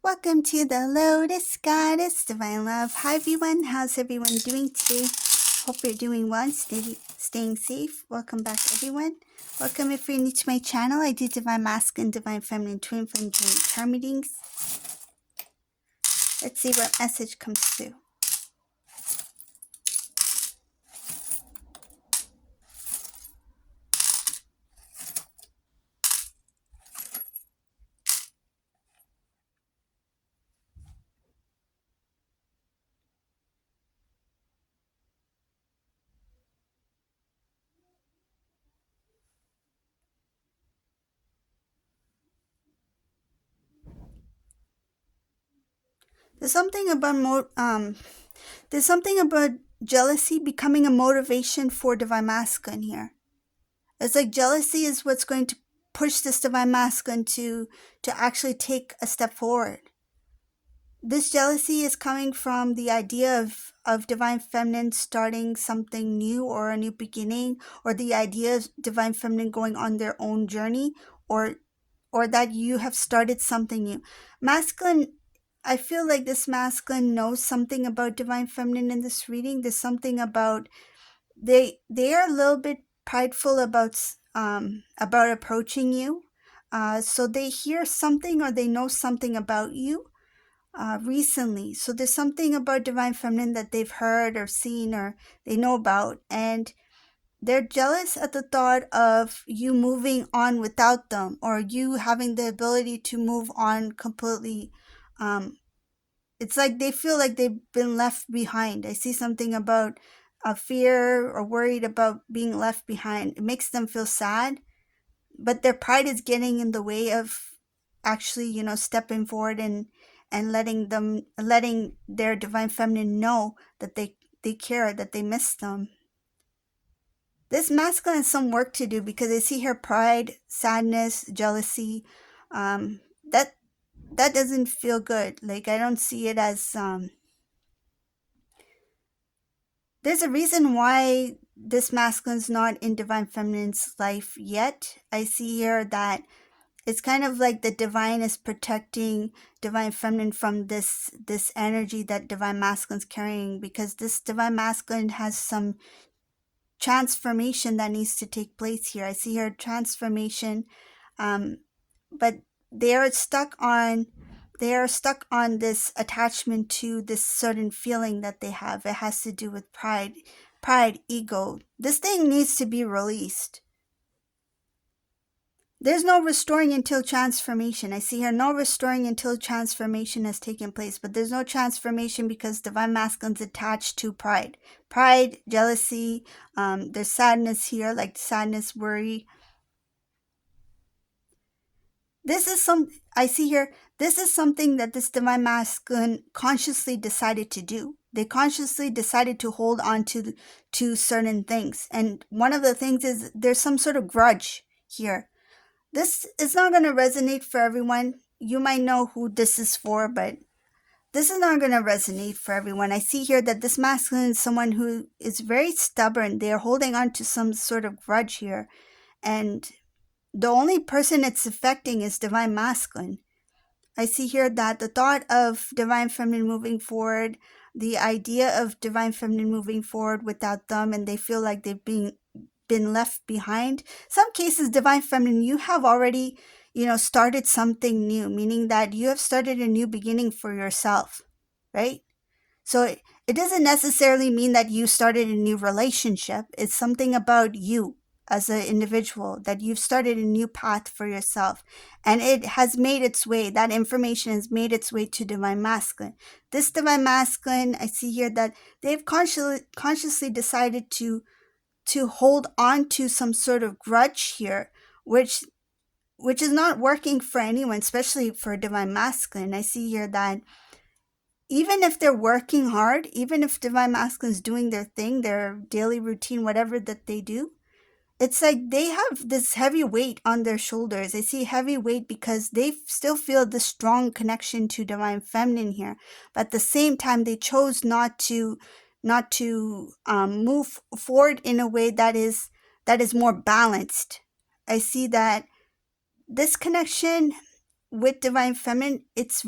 Welcome to the Lotus Goddess Divine Love. Hi everyone, how's everyone doing today? Hope you're doing well and staying safe. Welcome back everyone. Welcome if you're new to my channel. I do Divine Masculine, Divine Feminine, Twin Flame Charm readings. Let's see what message comes through. There's something about jealousy becoming a motivation for Divine Masculine here. It's like jealousy is what's going to push this Divine Masculine to actually take a step forward. This jealousy is coming from the idea of Divine Feminine starting something new or a new beginning, or the idea of Divine Feminine going on their own journey, or that you have started something new. Masculine, I feel like this Masculine knows something about Divine Feminine in this reading. There's something about, they are a little bit prideful about approaching you. So they hear something or they know something about you recently. So there's something about Divine Feminine that they've heard or seen or they know about, and they're jealous at the thought of you moving on without them, or you having the ability to move on completely. It's like they feel like they've been left behind. I see something about a fear or worried about being left behind. It makes them feel sad, but their pride is getting in the way of actually, stepping forward and letting their Divine Feminine know that they care, that they miss them. This Masculine has some work to do, because I see here pride, sadness, jealousy. That doesn't feel good. Like, I don't see it as there's a reason why this Masculine's not in Divine Feminine's life yet. I see here that it's kind of like the Divine is protecting Divine Feminine from this energy that Divine Masculine's carrying, because this Divine Masculine has some transformation that needs to take place here. I see here transformation, but they are stuck on this attachment to this certain feeling that they have. It has to do with pride, ego. This thing needs to be released. There's no restoring until transformation. I see here no restoring until transformation has taken place, but there's no transformation because Divine Masculine's attached to pride. Pride, jealousy, there's sadness here, like sadness, worry. I see here, this is something that this Divine Masculine consciously decided to do. They consciously decided to hold on to certain things. And one of the things is there's some sort of grudge here. This is not going to resonate for everyone. You might know who this is for, but this is not going to resonate for everyone. I see here that this Masculine is someone who is very stubborn. They're holding on to some sort of grudge here. And the only person it's affecting is Divine Masculine. I see here that the thought of Divine Feminine moving forward, the idea of Divine Feminine moving forward without them, and they feel like they've been left behind. Some cases, Divine Feminine, you have already, started something new, meaning that you have started a new beginning for yourself, right? So it doesn't necessarily mean that you started a new relationship. It's something about you as an individual, that you've started a new path for yourself, and it has made its way. That information has made its way to Divine Masculine. This Divine Masculine, I see here that they've consciously decided to hold on to some sort of grudge here, which is not working for anyone, especially for Divine Masculine. I see here that even if they're working hard, even if Divine Masculine is doing their thing, their daily routine, whatever that they do, it's like they have this heavy weight on their shoulders. I see heavy weight because they still feel this strong connection to Divine Feminine here. But at the same time, they chose not to move forward in a way that is more balanced. I see that this connection with divine feminine, it's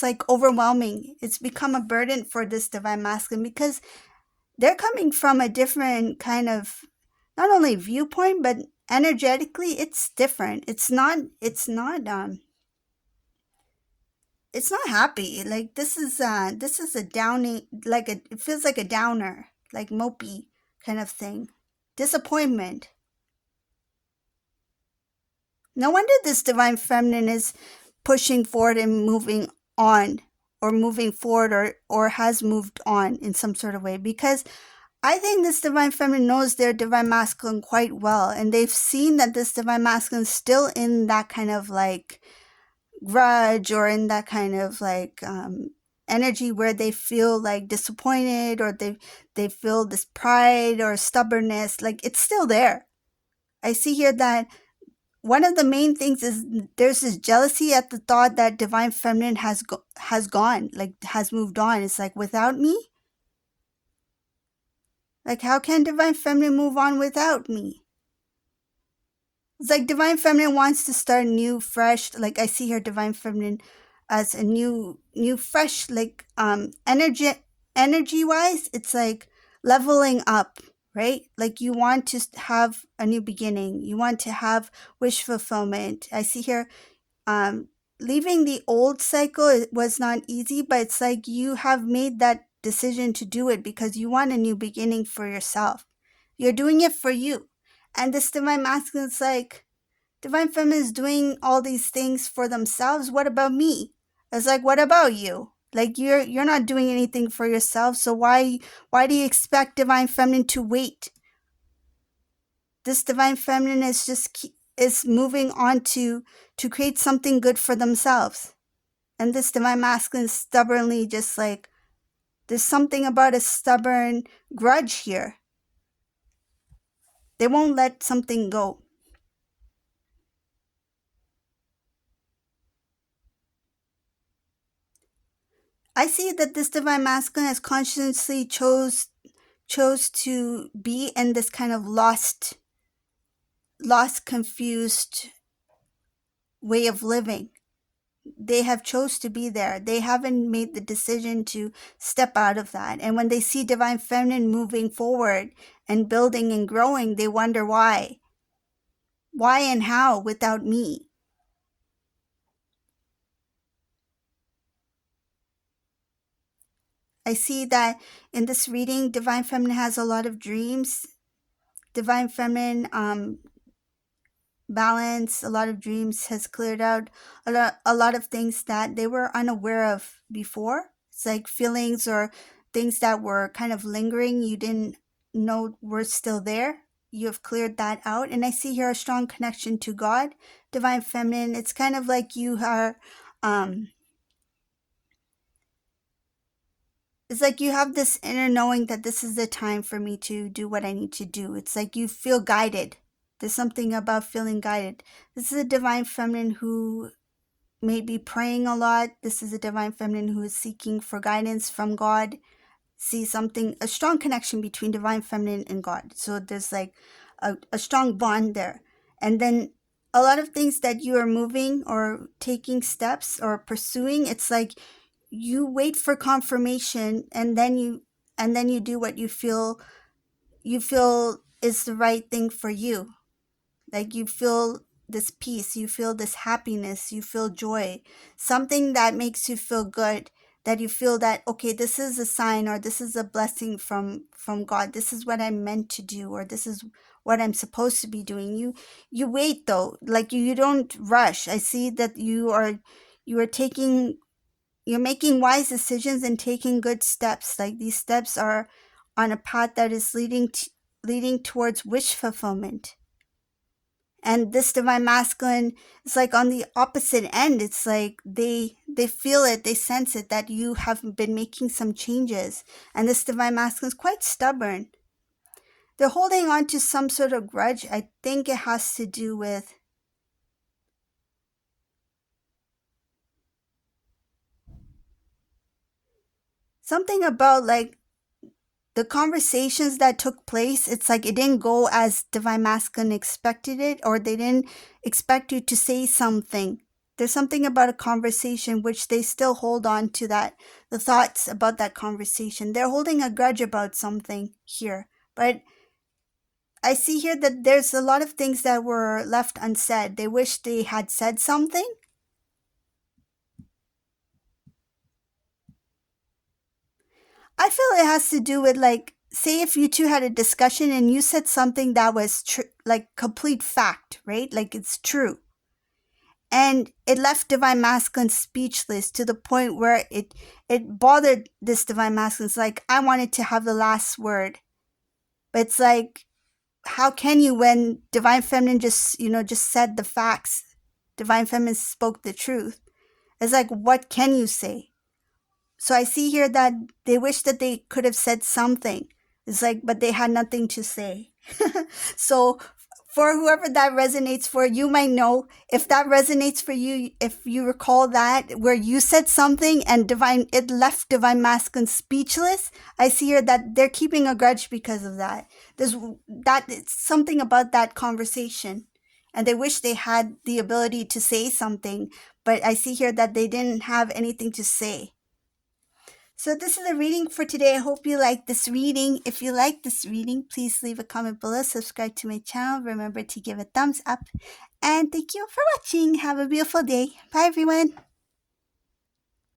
like overwhelming. It's become a burden for this divine masculine because they're coming from a different kind of, not only viewpoint, but energetically it's different. It's not happy. Like this is a downing, like it feels like a downer, like mopey kind of thing. Disappointment. No wonder this divine feminine is pushing forward and moving on, or moving forward, or has moved on in some sort of way, because I think this divine feminine knows their divine masculine quite well, and they've seen that this divine masculine is still in that kind of like grudge, or in that kind of like energy where they feel like disappointed, or they feel this pride or stubbornness. Like it's still there. I see here that one of the main things is there's this jealousy at the thought that divine feminine has gone, like has moved on. It's like, without me? Like, how can divine feminine move on without me? It's like divine feminine wants to start new, fresh. Like I see her divine feminine as a new, fresh, like energy wise. It's like leveling up, right? Like you want to have a new beginning. You want to have wish fulfillment. I see here, leaving the old cycle, it was not easy, but it's like you have made that decision to do it because you want a new beginning for yourself. You're doing it for you. And this divine masculine is like, divine feminine is doing all these things for themselves. What about me? It's like, what about you? Like you're not doing anything for yourself. So why do you expect divine feminine to wait? This divine feminine is just is moving on to create something good for themselves. And this divine masculine is stubbornly just like, there's something about a stubborn grudge here. They won't let something go. I see that this divine masculine has consciously chose to be in this kind of lost, confused way of living. They have chose to be there. They haven't made the decision to step out of that. And when they see divine feminine moving forward and building and growing, they wonder why. Why and how without me? I see that in this reading, divine feminine has a lot of dreams. Divine feminine balance, a lot of dreams, has cleared out a lot of things that they were unaware of before. It's like feelings or things that were kind of lingering, you didn't know were still there. You have cleared that out. And I see here a strong connection to God, divine feminine. It's kind of like you are, it's like you have this inner knowing that this is the time for me to do what I need to do. It's like you feel guided. There's something about feeling guided. This is a divine feminine who may be praying a lot. This is a divine feminine who is seeking for guidance from God. See a strong connection between divine feminine and God. So there's like a strong bond there. And then a lot of things that you are moving or taking steps or pursuing, it's like you wait for confirmation, and then you do what you feel is the right thing for you. Like you feel this peace, you feel this happiness, you feel joy, something that makes you feel good, that you feel that, okay, this is a sign, or this is a blessing from God. This is what I'm meant to do, or this is what I'm supposed to be doing. You wait though, like you don't rush. I see that you're making wise decisions and taking good steps. Like these steps are on a path that is leading towards wish fulfillment. And this divine masculine is like on the opposite end. It's like they feel it, they sense it, that you have been making some changes. And this divine masculine is quite stubborn. They're holding on to some sort of grudge. I think it has to do with something about like the conversations that took place. It's like it didn't go as divine masculine expected it, or they didn't expect you to say something. There's something about a conversation which they still hold on to, that the thoughts about that conversation. They're holding a grudge about something here. But I see here that there's a lot of things that were left unsaid. They wish they had said something. I feel it has to do with, like, say if you two had a discussion and you said something that was like complete fact, right? Like it's true. And it left divine masculine speechless to the point where it bothered this divine masculine. It's like, I wanted to have the last word. But it's like, how can you when divine feminine just said the facts? Divine feminine spoke the truth. It's like, what can you say? So I see here that they wish that they could have said something. It's like, but they had nothing to say. So for whoever that resonates for, you might know if that resonates for you, if you recall that where you said something and it left divine masculine speechless. I see here that they're keeping a grudge because of that. It's something about that conversation, and they wish they had the ability to say something, but I see here that they didn't have anything to say. So this is the reading for today. I hope you like this reading. If you like this reading, please leave a comment below, subscribe to my channel, remember to give a thumbs up, and thank you for watching. Have a beautiful day. Bye everyone.